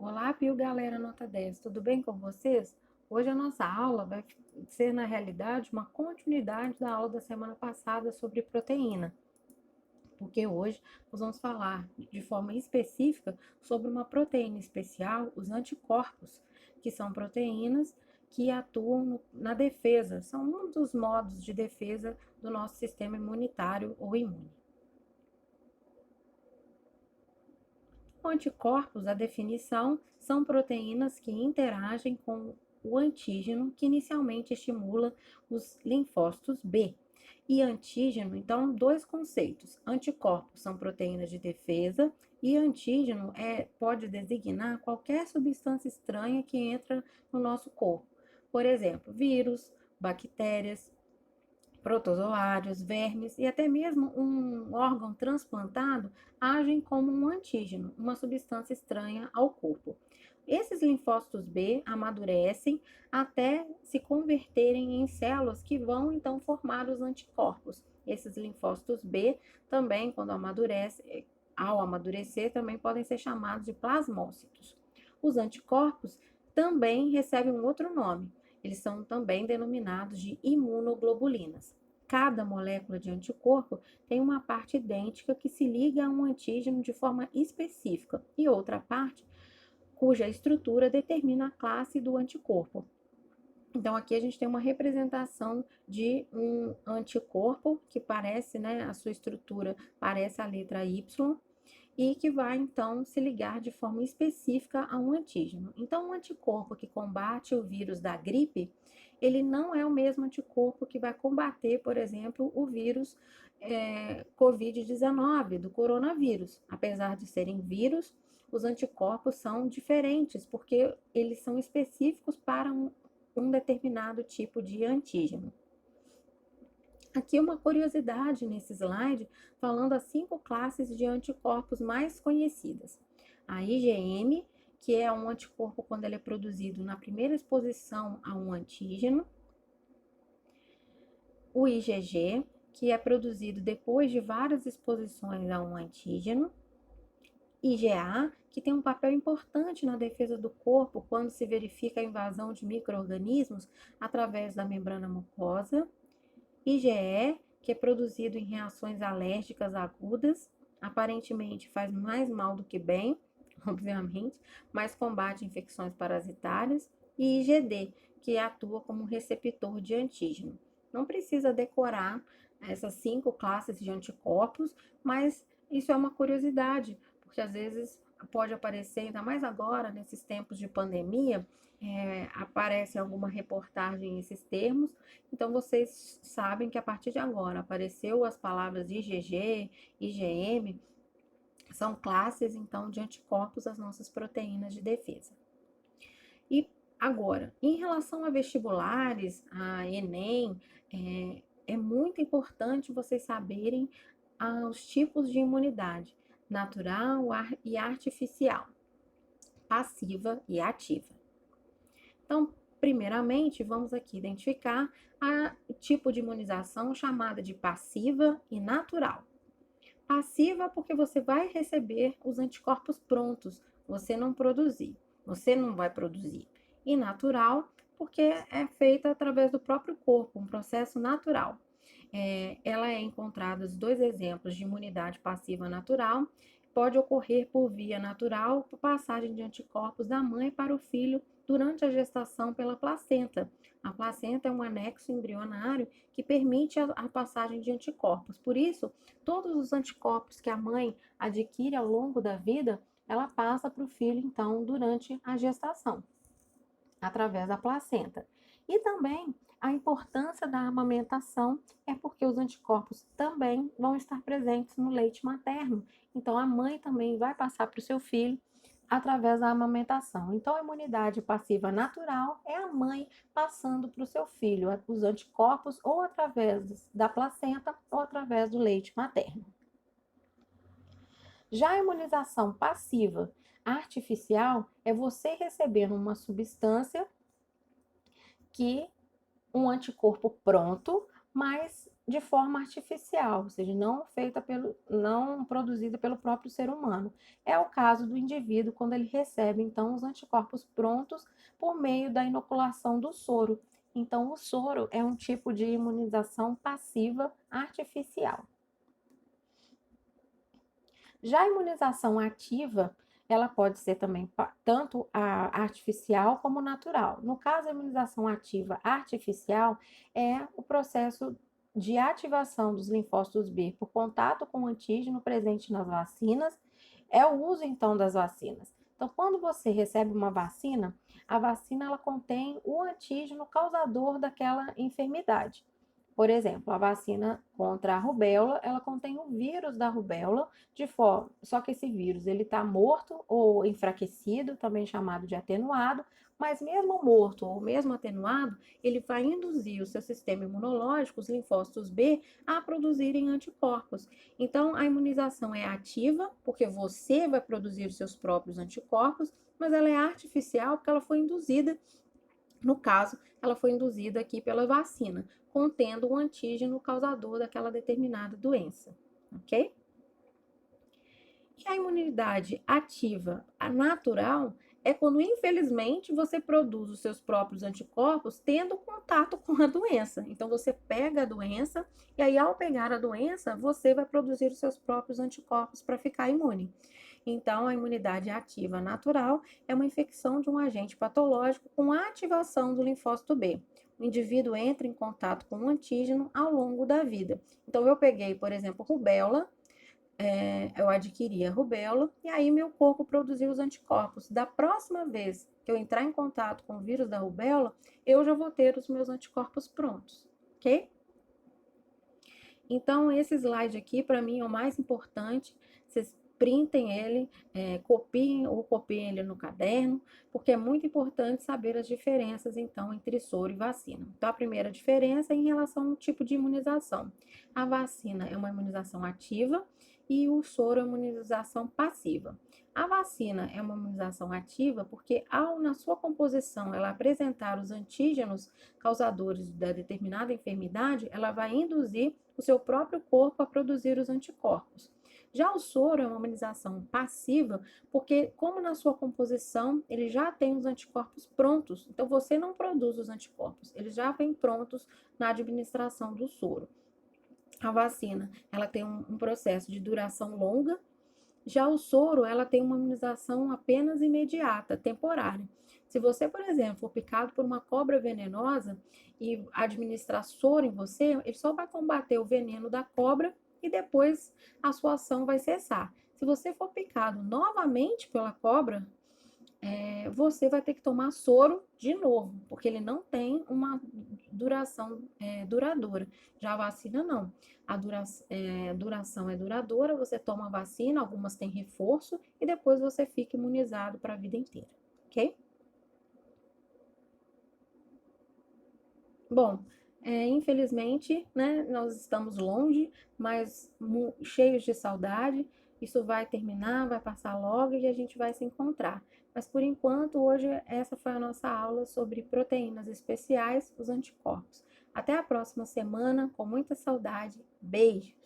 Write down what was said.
Olá, Pio, galera, nota 10. Tudo bem com vocês? Hoje a nossa aula vai ser, na realidade, uma continuidade da aula da semana passada sobre proteína, porque hoje nós vamos falar de forma específica sobre uma proteína especial, os anticorpos, que são proteínas que atuam na defesa, são um dos modos de defesa do nosso sistema imunitário ou imune. Anticorpos, a definição, são proteínas que interagem com o antígeno que inicialmente estimula os linfócitos B. E antígeno, então, dois conceitos. Anticorpos são proteínas de defesa e antígeno pode designar qualquer substância estranha que entra no nosso corpo. Por exemplo, vírus, bactérias, protozoários, vermes e até mesmo um órgão transplantado agem como um antígeno, uma substância estranha ao corpo. Esses linfócitos B amadurecem até se converterem em células que vão então formar os anticorpos. Esses linfócitos B também, ao amadurecer, também podem ser chamados de plasmócitos. Os anticorpos também recebem um outro nome. Eles são também denominados de imunoglobulinas. Cada molécula de anticorpo tem uma parte idêntica que se liga a um antígeno de forma específica e outra parte cuja estrutura determina a classe do anticorpo. Então, aqui a gente tem uma representação de um anticorpo que parece, né, a sua estrutura parece a letra Y, e que vai então se ligar de forma específica a um antígeno. Então, um anticorpo que combate o vírus da gripe, ele não é o mesmo anticorpo que vai combater, por exemplo, o vírus Covid-19, do coronavírus. Apesar de serem vírus, os anticorpos são diferentes, porque eles são específicos para um determinado tipo de antígeno. Aqui uma curiosidade nesse slide, falando as 5 classes de anticorpos mais conhecidas. A IgM, que é um anticorpo quando ele é produzido na primeira exposição a um antígeno. O IgG, que é produzido depois de várias exposições a um antígeno. IgA, que tem um papel importante na defesa do corpo quando se verifica a invasão de micro-organismos através da membrana mucosa. IgE, que é produzido em reações alérgicas agudas, aparentemente faz mais mal do que bem, obviamente, mas combate infecções parasitárias, e IgD, que atua como receptor de antígeno. Não precisa decorar essas 5 classes de anticorpos, mas isso é uma curiosidade, porque às vezes pode aparecer, ainda mais agora, nesses tempos de pandemia, aparece alguma reportagem esses termos, então vocês sabem que a partir de agora apareceu as palavras IgG, IgM, são classes então de anticorpos das nossas proteínas de defesa. E agora, em relação a vestibulares, a Enem, é muito importante vocês saberem os tipos de imunidade natural e artificial, passiva e ativa. Então, primeiramente, vamos aqui identificar o tipo de imunização chamada de passiva e natural. Passiva porque você vai receber os anticorpos prontos, você não vai produzir. E natural porque é feita através do próprio corpo, um processo natural. Ela é encontrada os 2 exemplos de imunidade passiva natural. Pode ocorrer por via natural, por passagem de anticorpos da mãe para o filho durante a gestação pela placenta. A placenta é um anexo embrionário que permite a passagem de anticorpos. Por isso, todos os anticorpos que a mãe adquire ao longo da vida, ela passa para o filho, então, durante a gestação, através da placenta. E também a importância da amamentação é porque os anticorpos também vão estar presentes no leite materno. Então, a mãe também vai passar para o seu filho através da amamentação. Então, a imunidade passiva natural é a mãe passando para o seu filho os anticorpos ou através da placenta ou através do leite materno. Já a imunização passiva artificial é você recebendo uma substância que um anticorpo pronto, mas de forma artificial, ou seja, não produzida pelo próprio ser humano. É o caso do indivíduo quando ele recebe, então, os anticorpos prontos por meio da inoculação do soro. Então, o soro é um tipo de imunização passiva artificial. Já a imunização ativa, ela pode ser também tanto a artificial como natural. No caso, a imunização ativa artificial é o processo de ativação dos linfócitos B por contato com o antígeno presente nas vacinas, é o uso então das vacinas. Então, quando você recebe uma vacina, a vacina ela contém o antígeno causador daquela enfermidade. Por exemplo, a vacina contra a rubéola, ela contém o vírus da rubéola, só que esse vírus ele está morto ou enfraquecido, também chamado de atenuado, mas mesmo morto ou mesmo atenuado, ele vai induzir o seu sistema imunológico, os linfócitos B, a produzirem anticorpos. Então, a imunização é ativa, porque você vai produzir os seus próprios anticorpos, mas ela é artificial porque ela foi induzida. No caso, ela foi induzida aqui pela vacina, contendo o antígeno causador daquela determinada doença, ok? E a imunidade ativa, a natural, é quando, infelizmente, você produz os seus próprios anticorpos tendo contato com a doença. Então, você pega a doença e aí, ao pegar a doença, você vai produzir os seus próprios anticorpos para ficar imune. Então, a imunidade ativa natural é uma infecção de um agente patológico com a ativação do linfócito B. O indivíduo entra em contato com o antígeno ao longo da vida. Então, eu peguei, por exemplo, rubéola, eu adquiri a rubéola e aí meu corpo produziu os anticorpos. Da próxima vez que eu entrar em contato com o vírus da rubéola, eu já vou ter os meus anticorpos prontos, ok? Então, esse slide aqui, para mim, é o mais importante. Vocês printem ele, copiem ele no caderno, porque é muito importante saber as diferenças, então, entre soro e vacina. Então, a primeira diferença é em relação ao tipo de imunização. A vacina é uma imunização ativa e o soro é uma imunização passiva. A vacina é uma imunização ativa porque, na sua composição, ela apresentar os antígenos causadores da determinada enfermidade, ela vai induzir o seu próprio corpo a produzir os anticorpos. Já o soro é uma imunização passiva, porque como na sua composição ele já tem os anticorpos prontos, então você não produz os anticorpos, eles já vêm prontos na administração do soro. A vacina, ela tem um processo de duração longa, já o soro, ela tem uma imunização apenas imediata, temporária. Se você, por exemplo, for picado por uma cobra venenosa e administrar soro em você, ele só vai combater o veneno da cobra e depois a sua ação vai cessar. Se você for picado novamente pela cobra, você vai ter que tomar soro de novo, porque ele não tem uma duração duradoura. Já a vacina não. A duração é duradoura, você toma a vacina, algumas têm reforço, e depois você fica imunizado para a vida inteira, ok? Bom, infelizmente, né, nós estamos longe, mas cheios de saudade. Isso vai terminar, vai passar logo e a gente vai se encontrar. Mas por enquanto, hoje, essa foi a nossa aula sobre proteínas especiais, os anticorpos. Até a próxima semana, com muita saudade. Beijo!